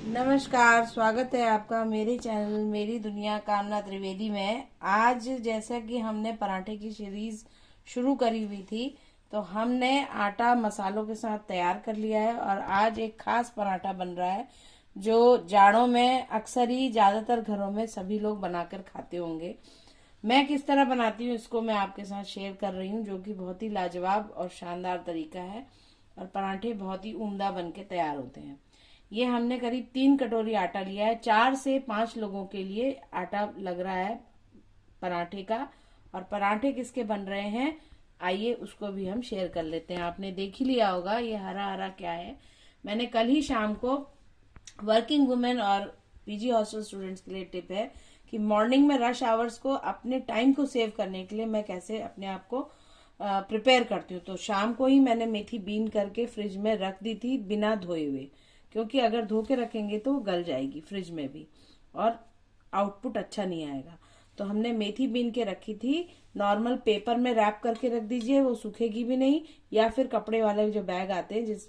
नमस्कार, स्वागत है आपका मेरे चैनल मेरी दुनिया कामना त्रिवेदी में। आज जैसा कि हमने पराठे की सीरीज शुरू करी हुई थी, तो हमने आटा मसालों के साथ तैयार कर लिया है और आज एक खास पराठा बन रहा है जो जाड़ों में अक्सर ही ज्यादातर घरों में सभी लोग बनाकर खाते होंगे। मैं किस तरह बनाती हूँ इसको मैं आपके साथ शेयर कर रही हूँ, जो कि बहुत ही लाजवाब और शानदार तरीका है और पराठे बहुत ही उम्दा बन के तैयार होते हैं। ये हमने करीब 3 कटोरी आटा लिया है। 4 से 5 लोगों के लिए आटा लग रहा है पराठे का। और पराठे किसके बन रहे हैं, आइए उसको भी हम शेयर कर लेते हैं। आपने देख ही लिया होगा ये हरा हरा क्या है। मैंने कल ही शाम को वर्किंग वुमेन और पीजी हॉस्टल स्टूडेंट्स के लिए टिप है कि मॉर्निंग में रश आवर्स को अपने टाइम को सेव करने के लिए मैं कैसे अपने आप को प्रिपेयर करती हूँ। तो शाम को ही मैंने मेथी बीन करके फ्रिज में रख दी थी बिना धोए हुए, क्योंकि अगर धो के रखेंगे तो वो गल जाएगी फ्रिज में भी और आउटपुट अच्छा नहीं आएगा। तो हमने मेथी बीन के रखी थी। नॉर्मल पेपर में रैप करके रख दीजिए, वो सूखेगी भी नहीं, या फिर कपड़े वाले जो बैग आते हैं जिस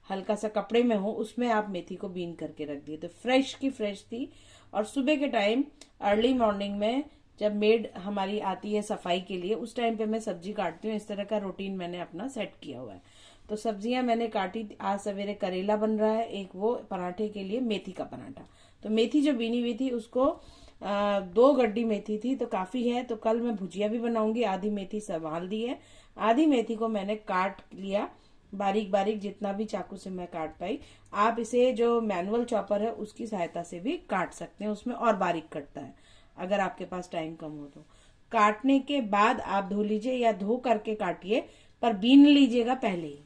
हल्का सा कपड़े में हो उसमें आप मेथी को बीन करके रख दिए। तो फ्रेश की फ्रेश थी। और सुबह के टाइम अर्ली मॉर्निंग में जब मेड हमारी आती है सफाई के लिए, उस टाइम पे मैं सब्जी काटती हूँ। इस तरह का रूटीन मैंने अपना सेट किया हुआ है। तो सब्जियां मैंने काटी। आज सवेरे करेला बन रहा है, एक वो पराठे के लिए मेथी का पराठा। तो मेथी जो बीनी हुई थी उसको 2 गड्डी मेथी थी तो काफी है। तो कल मैं भुजिया भी बनाऊंगी। आधी मेथी संभाल दी है, आधी मेथी को मैंने काट लिया बारीक बारीक, जितना भी चाकू से मैं काट पाई। आप इसे जो मैनुअल चॉपर है उसकी सहायता से भी काट सकते हैं, उसमें और बारीक कटता है अगर आपके पास टाइम कम हो तो। काटने के बाद आप धो लीजिए या धो करके काटिए, पर बीन लीजिएगा पहले ही।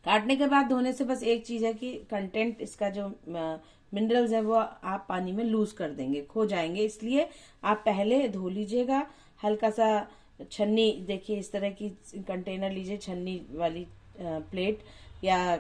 काटने के बाद धोने से बस एक चीज है कि कंटेंट इसका जो मिनरल्स है वो आप पानी में लूज कर देंगे, खो जाएंगे, इसलिए आप पहले धो लीजिएगा। हल्का सा छन्नी, देखिए इस तरह की कंटेनर लीजिए, छन्नी वाली प्लेट या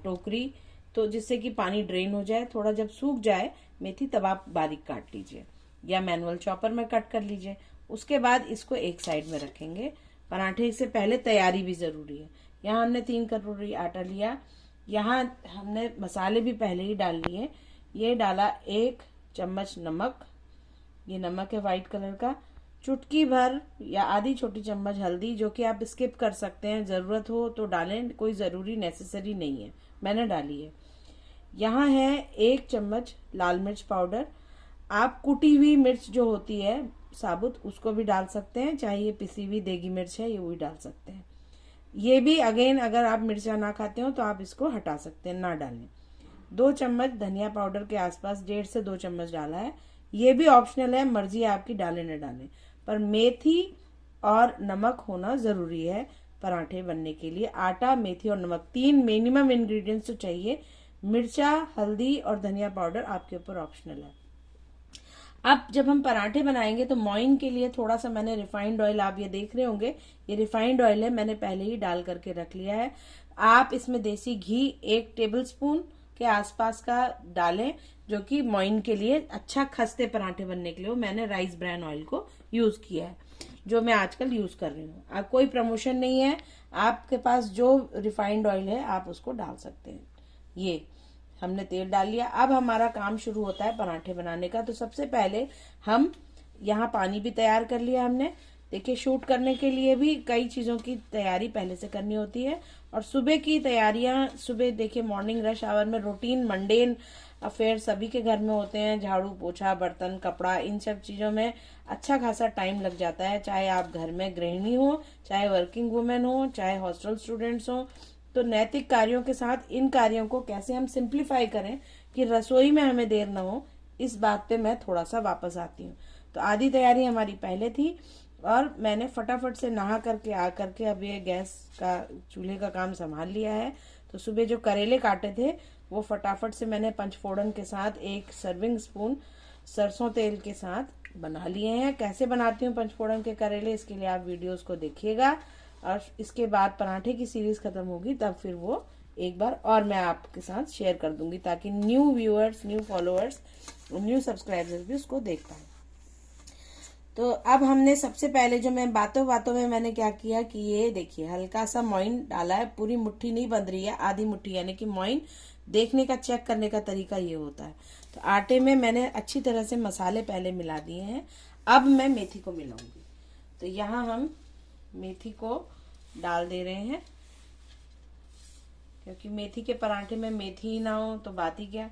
टोकरी, तो जिससे कि पानी ड्रेन हो जाए। थोड़ा जब सूख जाए मेथी तब आप बारीक काट लीजिए या मैनुअल चॉपर में कट कर लीजिए। उसके बाद इसको एक साइड में रखेंगे। पराठे से पहले तैयारी भी जरूरी है। यहाँ हमने 3 कटोरी आटा लिया। यहाँ हमने मसाले भी पहले ही डाल लिए। ये डाला 1 चम्मच नमक, ये नमक है व्हाइट कलर का। चुटकी भर या आधी छोटी चम्मच हल्दी, जो कि आप स्किप कर सकते हैं, जरूरत हो तो डालें, कोई जरूरी नेसेसरी नहीं है, मैंने डाली है। यहाँ है 1 चम्मच लाल मिर्च पाउडर। आप कुटी हुई मिर्च जो होती है साबुत, उसको भी डाल सकते हैं, चाहे ये पिसी हुई देगी मिर्च है ये भी डाल सकते हैं। ये भी अगेन अगर आप मिर्चा ना खाते हो तो आप इसको हटा सकते हैं, ना डालें। 2 चम्मच धनिया पाउडर के आसपास, 1.5 से 2 चम्मच डाला है। ये भी ऑप्शनल है, मर्जी है आपकी डालें न डालें, पर मेथी और नमक होना जरूरी है पराठे बनने के लिए। आटा, मेथी और नमक, 3 मिनिमम इंग्रेडिएंट्स तो चाहिए। मिर्चा, हल्दी और धनिया पाउडर आपके ऊपर ऑप्शनल है। अब जब हम पराठे बनाएंगे तो मोइन के लिए थोड़ा सा मैंने रिफाइंड ऑयल, आप ये देख रहे होंगे, ये रिफाइंड ऑयल है, मैंने पहले ही डाल करके रख लिया है। आप इसमें देसी घी 1 टेबलस्पून के आसपास का डालें, जो कि मोइन के लिए अच्छा खस्ते पराठे बनने के लिए हो। मैंने राइस ब्रान ऑयल को यूज किया है, जो मैं आजकल यूज कर रही हूँ। आप कोई प्रमोशन नहीं है, आपके पास जो रिफाइंड ऑयल है आप उसको डाल सकते हैं। ये हमने तेल डाल लिया। अब हमारा काम शुरू होता है पराठे बनाने का। तो सबसे पहले हम यहाँ पानी भी तैयार कर लिया हमने। देखिए, शूट करने के लिए भी कई चीजों की तैयारी पहले से करनी होती है। और सुबह की तैयारियां, सुबह देखिए मॉर्निंग रश आवर में रूटीन मंडेन अफेयर सभी के घर में होते हैं। झाड़ू, पोछा, बर्तन, कपड़ा, इन सब चीजों में अच्छा खासा टाइम लग जाता है। चाहे आप घर में गृहिणी हो, चाहे वर्किंग वुमेन हो, चाहे हॉस्टल स्टूडेंट्स हो। तो नैतिक कार्यों के साथ इन कार्यों को कैसे हम सिंप्लीफाई करें कि रसोई में हमें देर न हो, इस बात पे मैं थोड़ा सा वापस आती हूँ। तो आधी तैयारी हमारी पहले थी और मैंने फटाफट से नहा करके आ करके अब ये गैस का, चूल्हे का काम संभाल लिया है। तो सुबह जो करेले काटे थे वो फटाफट से मैंने पंचफोड़न के साथ 1 सर्विंग स्पून सरसों तेल के साथ बना लिए हैं। कैसे बनाती हूँ पंचफोड़न के करेले, इसके लिए आप वीडियोस को देखिएगा। और इसके बाद पराठे की सीरीज खत्म होगी तब फिर वो एक बार और मैं आपके साथ शेयर कर दूंगी, ताकि new viewers, new followers, new subscribers भी उसको देख पाए। तो अब हमने सबसे पहले जो मैं बातों बातों में मैंने क्या किया कि ये देखिए हल्का सा मोइन डाला है, पूरी मुट्ठी नहीं बंध रही है, आधी मुट्ठी, यानी कि मोइन देखने का, चेक करने का तरीका ये होता है। तो आटे में मैंने अच्छी तरह से मसाले पहले मिला दिए हैं। अब मैं मेथी को मिलाऊंगी। तो यहाँ हम मेथी को डाल दे रहे हैं, क्योंकि मेथी के पराठे में मेथी ही ना हो तो बात ही क्या।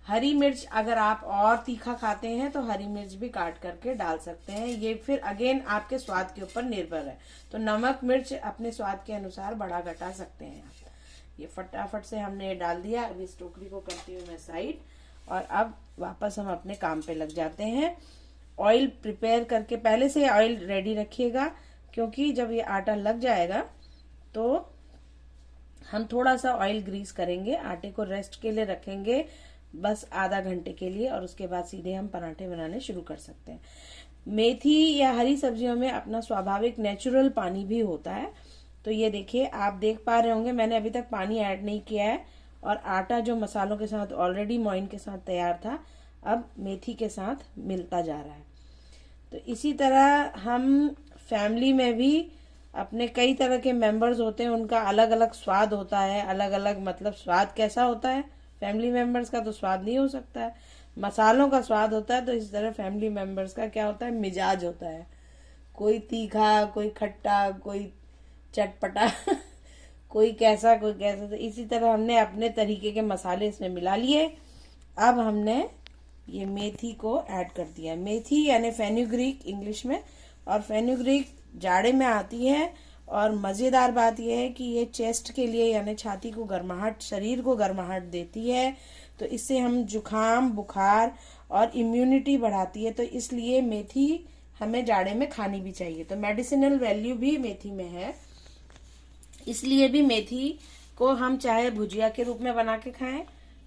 हरी मिर्च अगर आप और तीखा खाते हैं तो हरी मिर्च भी काट करके डाल सकते हैं, ये फिर अगेन आपके स्वाद के ऊपर निर्भर है। तो नमक मिर्च अपने स्वाद के अनुसार बढ़ा घटा सकते हैं आप। ये फटाफट से हमने ये डाल दिया। अभी इस टोकरी को करती हूँ मैं साइड, और अब वापस हम अपने काम पे लग जाते हैं। ऑयल प्रिपेयर करके पहले से ऑयल रेडी रखिएगा, क्योंकि जब ये आटा लग जाएगा तो हम थोड़ा सा ऑयल ग्रीस करेंगे, आटे को रेस्ट के लिए रखेंगे बस आधा घंटे के लिए, और उसके बाद सीधे हम पराठे बनाने शुरू कर सकते हैं। मेथी या हरी सब्जियों में अपना स्वाभाविक नेचुरल पानी भी होता है। तो ये देखिए, आप देख पा रहे होंगे मैंने अभी तक पानी ऐड नहीं किया है, और आटा जो मसालों के साथ ऑलरेडी मोइन के साथ तैयार था अब मेथी के साथ मिलता जा रहा है। तो इसी तरह हम फैमिली में भी अपने कई तरह के मेंबर्स होते हैं, उनका अलग अलग स्वाद होता है, अलग अलग मतलब स्वाद कैसा होता है फैमिली मेंबर्स का तो स्वाद नहीं हो सकता है, मसालों का स्वाद होता है। तो इस तरह फैमिली मेंबर्स का क्या होता है, मिजाज होता है, कोई तीखा, कोई खट्टा, कोई चटपटा कोई कैसा कोई कैसा। तो इसी तरह हमने अपने तरीके के मसाले इसमें मिला लिए। अब हमने ये मेथी को ऐड कर दिया। मेथी यानी फेनुग्रीक इंग्लिश में, और फेनुग्रीक जाड़े में आती है। और मज़ेदार बात यह है कि ये चेस्ट के लिए यानी छाती को गर्माहट, शरीर को गर्माहट देती है। तो इससे हम जुखाम, बुखार और इम्यूनिटी बढ़ाती है। तो इसलिए मेथी हमें जाड़े में खानी भी चाहिए। तो मेडिसिनल वैल्यू भी मेथी में है, इसलिए भी मेथी को हम चाहे भुजिया के रूप में बना के खाएं,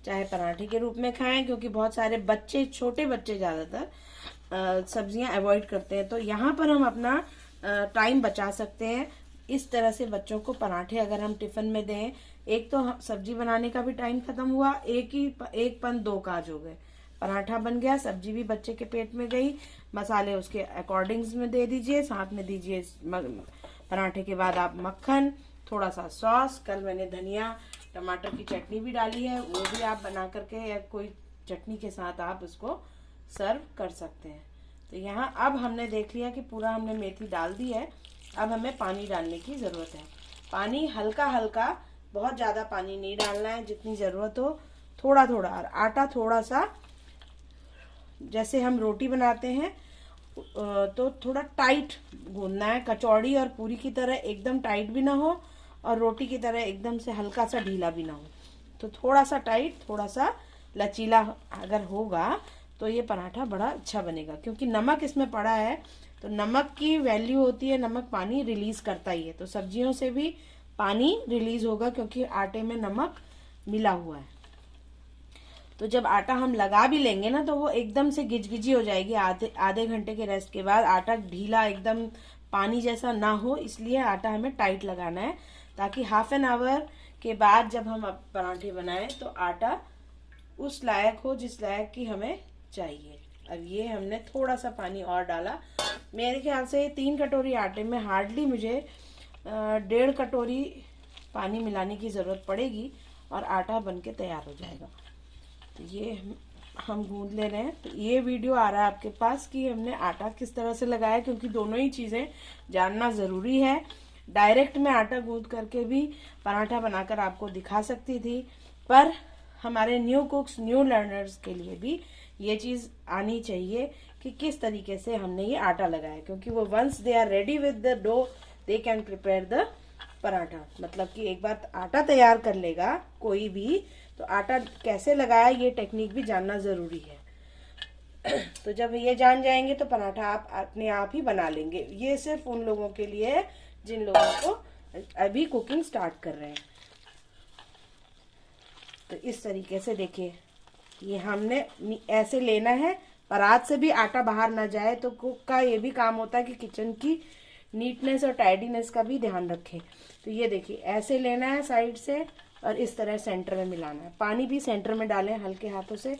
चाहे पराठे के रूप में खाएं, क्योंकि बहुत सारे बच्चे, छोटे बच्चे ज़्यादातर सब्जियां अवॉइड करते हैं। तो यहाँ पर हम अपना टाइम बचा सकते हैं। इस तरह से बच्चों को पराठे अगर हम टिफिन में दें, एक तो सब्जी बनाने का भी टाइम खत्म हुआ, एक पन दो काज हो गए। पराठा बन गया, सब्जी भी बच्चे के पेट में गई, मसाले उसके अकॉर्डिंग्स में दे दीजिए, साथ में दीजिए पराठे के बाद आप मक्खन, थोड़ा सा सॉस, कल मैंने धनिया टमाटर की चटनी भी डाली है, वो भी आप बना करके या कोई चटनी के साथ आप उसको सर्व कर सकते हैं। तो यहाँ अब हमने देख लिया कि पूरा हमने मेथी डाल दी है। अब हमें पानी डालने की ज़रूरत है। पानी हल्का हल्का, बहुत ज़्यादा पानी नहीं डालना है, जितनी ज़रूरत हो थोड़ा थोड़ा। और आटा थोड़ा सा, जैसे हम रोटी बनाते हैं तो थोड़ा टाइट गूंदना है, कचौड़ी और पूरी की तरह एकदम टाइट भी ना हो और रोटी की तरह एकदम से हल्का सा ढीला भी ना हो। तो थोड़ा सा टाइट, थोड़ा सा लचीला अगर होगा तो ये पराठा बड़ा अच्छा बनेगा। क्योंकि नमक इसमें पड़ा है, तो नमक की वैल्यू होती है, नमक पानी रिलीज करता ही है। तो सब्जियों से भी पानी रिलीज होगा क्योंकि आटे में नमक मिला हुआ है। तो जब आटा हम लगा भी लेंगे ना तो वो एकदम से गिजगिजी हो जाएगी। आधे घंटे के रेस्ट के बाद आटा ढीला, एकदम पानी जैसा ना हो, इसलिए आटा हमें टाइट लगाना है, ताकि हाफ एन आवर के बाद जब हम पराठे बनाएं तो आटा उस लायक हो जिस लायक की हमें चाहिए। अब ये हमने थोड़ा सा पानी और डाला। मेरे ख्याल से 3 कटोरी आटे में हार्डली मुझे 1.5 कटोरी पानी मिलाने की ज़रूरत पड़ेगी और आटा बनके तैयार हो जाएगा। तो ये हम गूंद ले रहे हैं। तो ये वीडियो आ रहा है आपके पास कि हमने आटा किस तरह से लगाया, क्योंकि दोनों ही चीज़ें जानना ज़रूरी है। डायरेक्ट में आटा गूंद करके भी पराठा बनाकर आपको दिखा सकती थी, पर हमारे न्यू कुक्स, न्यू लर्नर्स के लिए भी ये चीज़ आनी चाहिए कि किस तरीके से हमने ये आटा लगाया, क्योंकि वो once they are ready with the dough they can prepare the paratha. मतलब कि एक बार आटा तैयार कर लेगा कोई भी, तो आटा कैसे लगाया ये टेक्निक भी जानना ज़रूरी है। तो जब ये जान जाएंगे तो पराठा आप अपने आप ही बना लेंगे। ये सिर्फ उन लोगों के लिए है जिन लोगों को अभी कुकिंग स्टार्ट कर रहे हैं। तो इस तरीके से देखिए, ये हमने ऐसे लेना है, परात से भी आटा बाहर ना जाए। तो कुक का ये भी काम होता है कि किचन की नीटनेस और टाइडीनेस का भी ध्यान रखें। तो ये देखिए, ऐसे लेना है साइड से और इस तरह सेंटर में मिलाना है। पानी भी सेंटर में डालें हल्के हाथों से।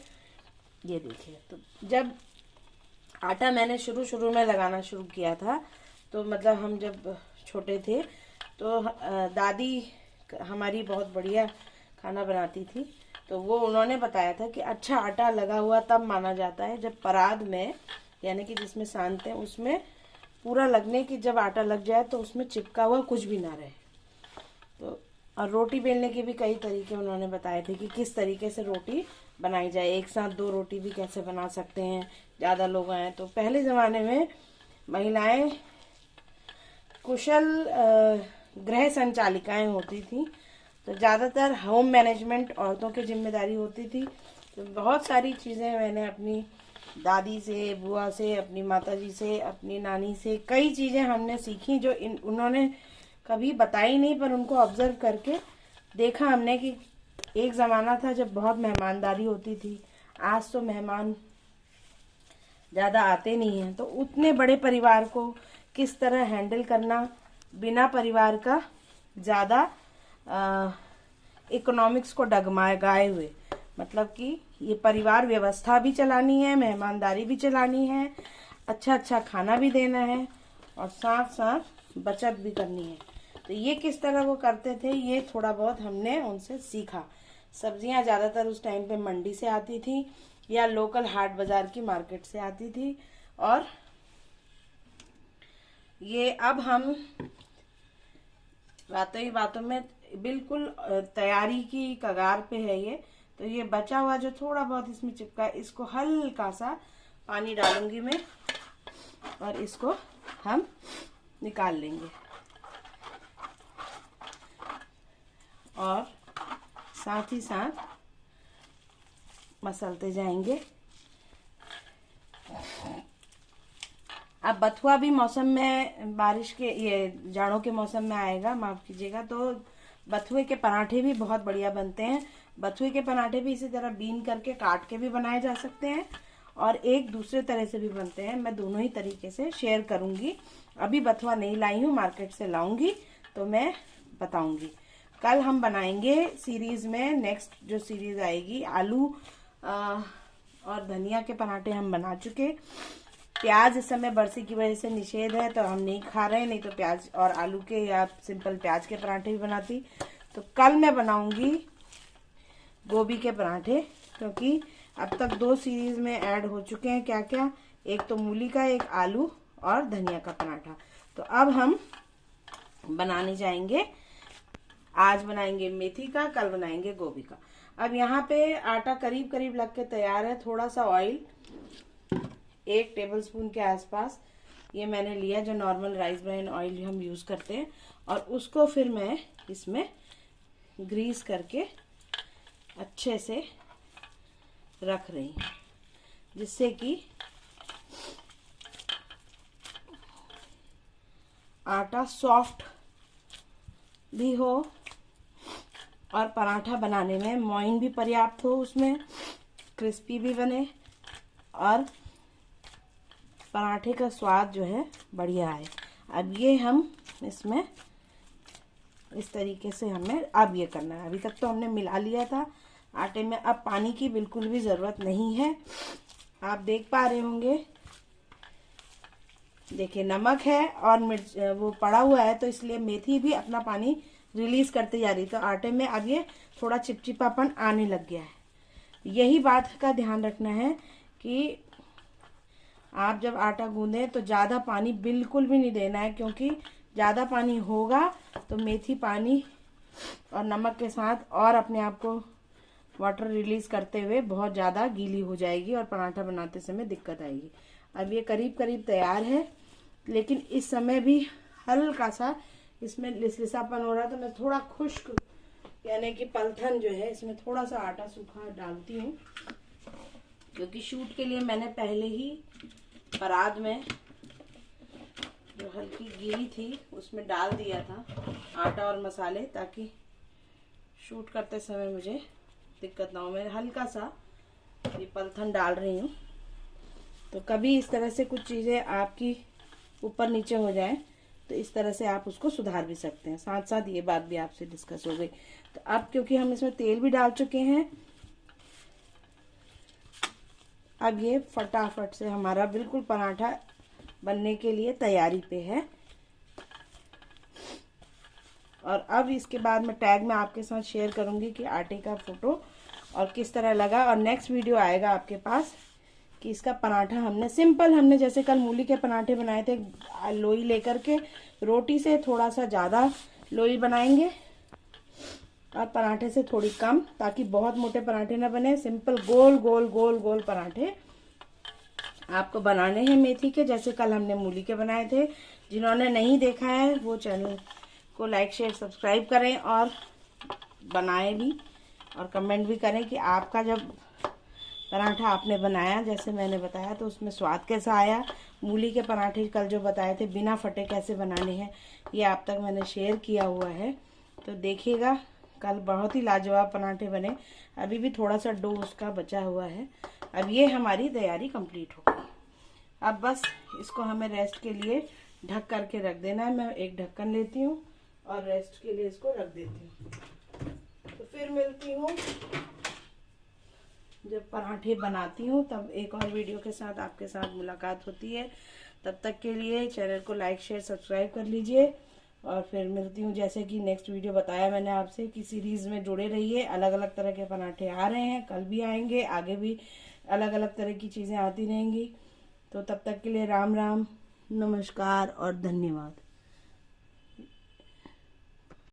ये देखिए, तो जब आटा मैंने शुरू शुरू में लगाना शुरू किया था, तो मतलब हम जब छोटे थे तो दादी हमारी बहुत बढ़िया खाना बनाती थी, तो वो उन्होंने बताया था कि अच्छा आटा लगा हुआ तब माना जाता है जब परात में, यानी कि जिसमें सानते हैं उसमें पूरा लगने की, जब आटा लग जाए तो उसमें चिपका हुआ कुछ भी ना रहे। तो और रोटी बेलने के भी कई तरीके उन्होंने बताए थे कि किस तरीके से रोटी बनाई जाए, एक साथ 2 रोटी भी कैसे बना सकते हैं, ज़्यादा लोग आए तो। पहले ज़माने में महिलाएं कुशल गृह संचालिकाएं होती थी, तो ज़्यादातर होम मैनेजमेंट औरतों की जिम्मेदारी होती थी। तो बहुत सारी चीज़ें मैंने अपनी दादी से, बुआ से, अपनी माताजी से, अपनी नानी से कई चीज़ें हमने सीखी जो उन्होंने कभी बताई नहीं, पर उनको ऑब्जर्व करके देखा हमने कि एक ज़माना था जब बहुत मेहमानदारी होती थी। आज तो मेहमान ज़्यादा आते नहीं हैं, तो उतने बड़े परिवार को किस तरह हैंडल करना बिना परिवार का ज़्यादा इकोनॉमिक्स को डगमगाए हुए, मतलब कि ये परिवार व्यवस्था भी चलानी है, मेहमानदारी भी चलानी है, अच्छा अच्छा खाना भी देना है और साथ साथ बचत भी करनी है। तो ये किस तरह वो करते थे, ये थोड़ा बहुत हमने उनसे सीखा। सब्जियां ज़्यादातर उस टाइम पे मंडी से आती थी या लोकल हाट बाजार की मार्केट से आती थी। और ये अब हम बातों ही बातों में बिल्कुल तैयारी की कगार पे है ये। तो ये बचा हुआ जो थोड़ा बहुत इसमें चिपका है, इसको हल्का सा पानी डालूंगी मैं और इसको हम निकाल लेंगे और साथ ही साथ मसलते जाएंगे। अब बथुआ भी मौसम में, बारिश के, ये जाड़ों के मौसम में आएगा, माफ कीजिएगा, तो बथुए के पराठे भी बहुत बढ़िया बनते हैं। बथुए के पराठे भी इसी तरह बीन करके काट के भी बनाए जा सकते हैं और एक दूसरे तरह से भी बनते हैं। मैं दोनों ही तरीके से शेयर करूंगी। अभी बथुआ नहीं लाई हूँ, मार्केट से लाऊंगी तो मैं बताऊंगी। कल हम बनाएंगे सीरीज में, नेक्स्ट जो सीरीज आएगी, आलू और धनिया के पराठे हम बना चुके। प्याज इस समय बरसी की वजह से निषेध है तो हम नहीं खा रहे, नहीं तो प्याज और आलू के या सिंपल प्याज के पराठे भी बनाती। तो कल मैं बनाऊंगी गोभी के पराठे, क्योंकि अब तक 2 सीरीज में ऐड हो चुके हैं। क्या क्या, एक तो मूली का, एक आलू और धनिया का पराठा। तो अब हम बनाने जाएंगे, आज बनाएंगे मेथी का, कल बनाएंगे गोभी का। अब यहाँ पे आटा करीब करीब लग के तैयार है। थोड़ा सा ऑयल, 1 टेबलस्पून के आसपास ये मैंने लिया, जो नॉर्मल राइस ब्राइन ऑयल हम यूज करते हैं, और उसको फिर मैं इसमें ग्रीस करके अच्छे से रख रही हूँ, जिससे कि आटा सॉफ्ट भी हो और पराठा बनाने में मोइन भी पर्याप्त हो, उसमें क्रिस्पी भी बने और पराठे का स्वाद जो है बढ़िया है। अब ये हम इसमें इस तरीके से हमें अब ये करना है। अभी तक तो हमने मिला लिया था आटे में, अब पानी की बिल्कुल भी ज़रूरत नहीं है। आप देख पा रहे होंगे, देखिए नमक है और मिर्च वो पड़ा हुआ है, तो इसलिए मेथी भी अपना पानी रिलीज करते जा रही। तो आटे में अब ये थोड़ा चिपचिपापन आने लग गया है। यही बात का ध्यान रखना है कि आप जब आटा गूंदें तो ज़्यादा पानी बिल्कुल भी नहीं देना है, क्योंकि ज़्यादा पानी होगा तो मेथी पानी और नमक के साथ और अपने आप को वाटर रिलीज करते हुए बहुत ज़्यादा गीली हो जाएगी और पराठा बनाते समय दिक्कत आएगी। अब ये करीब करीब तैयार है, लेकिन इस समय भी हल्का सा इसमें लिसलिसापन हो रहा है, तो मैं थोड़ा खुश्क यानी कि पलथन जो है इसमें थोड़ा सा आटा सूखा डालती हूँ, क्योंकि शूट के लिए मैंने पहले ही परात में जो हल्की गीली थी उसमें डाल दिया था आटा और मसाले, ताकि शूट करते समय मुझे दिक्कत ना हो। मैं हल्का सा ये पलथन डाल रही हूँ। तो कभी इस तरह से कुछ चीज़ें आपकी ऊपर नीचे हो जाए तो इस तरह से आप उसको सुधार भी सकते हैं। साथ साथ ये बात भी आपसे डिस्कस हो गई। तो अब क्योंकि हम इसमें तेल भी डाल चुके हैं, अब ये फटाफट से हमारा बिल्कुल पराठा बनने के लिए तैयारी पे है। और अब इसके बाद मैं टैग में आपके साथ शेयर करूंगी कि आटे का फोटो और किस तरह लगा। और नेक्स्ट वीडियो आएगा आपके पास कि इसका पराठा हमने जैसे कल मूली के पराठे बनाए थे, लोई लेकर के रोटी से थोड़ा सा ज़्यादा लोई बनाएंगे और पराठे से थोड़ी कम, ताकि बहुत मोटे पराठे ना बने। सिंपल गोल गोल गोल गोल पराठे आपको बनाने हैं मेथी के, जैसे कल हमने मूली के बनाए थे। जिन्होंने नहीं देखा है वो चैनल को लाइक शेयर सब्सक्राइब करें और बनाएं भी, और कमेंट भी करें कि आपका जब पराठा आपने बनाया जैसे मैंने बताया तो उसमें स्वाद कैसा आया। मूली के पराठे कल जो बताए थे बिना फटे कैसे बनाने हैं, ये आप तक मैंने शेयर किया हुआ है, तो देखिएगा। कल बहुत ही लाजवाब पराठे बने। अभी भी थोड़ा सा डो उसका बचा हुआ है। अब ये हमारी तैयारी कंप्लीट हो गई। अब बस इसको हमें रेस्ट के लिए ढक करके रख देना है। मैं एक ढक्कन लेती हूँ और रेस्ट के लिए इसको रख देती हूँ। तो फिर मिलती हूँ जब पराठे बनाती हूँ, तब एक और वीडियो के साथ आपके साथ मुलाकात होती है। तब तक के लिए चैनल को लाइक शेयर सब्सक्राइब कर लीजिए और फिर मिलती हूँ। जैसे कि नेक्स्ट वीडियो बताया मैंने आपसे कि सीरीज़ में जुड़े रहिए। अलग अलग तरह के पराठे आ रहे हैं, कल भी आएंगे, आगे भी अलग अलग तरह की चीज़ें आती रहेंगी। तो तब तक के लिए राम राम, नमस्कार और धन्यवाद।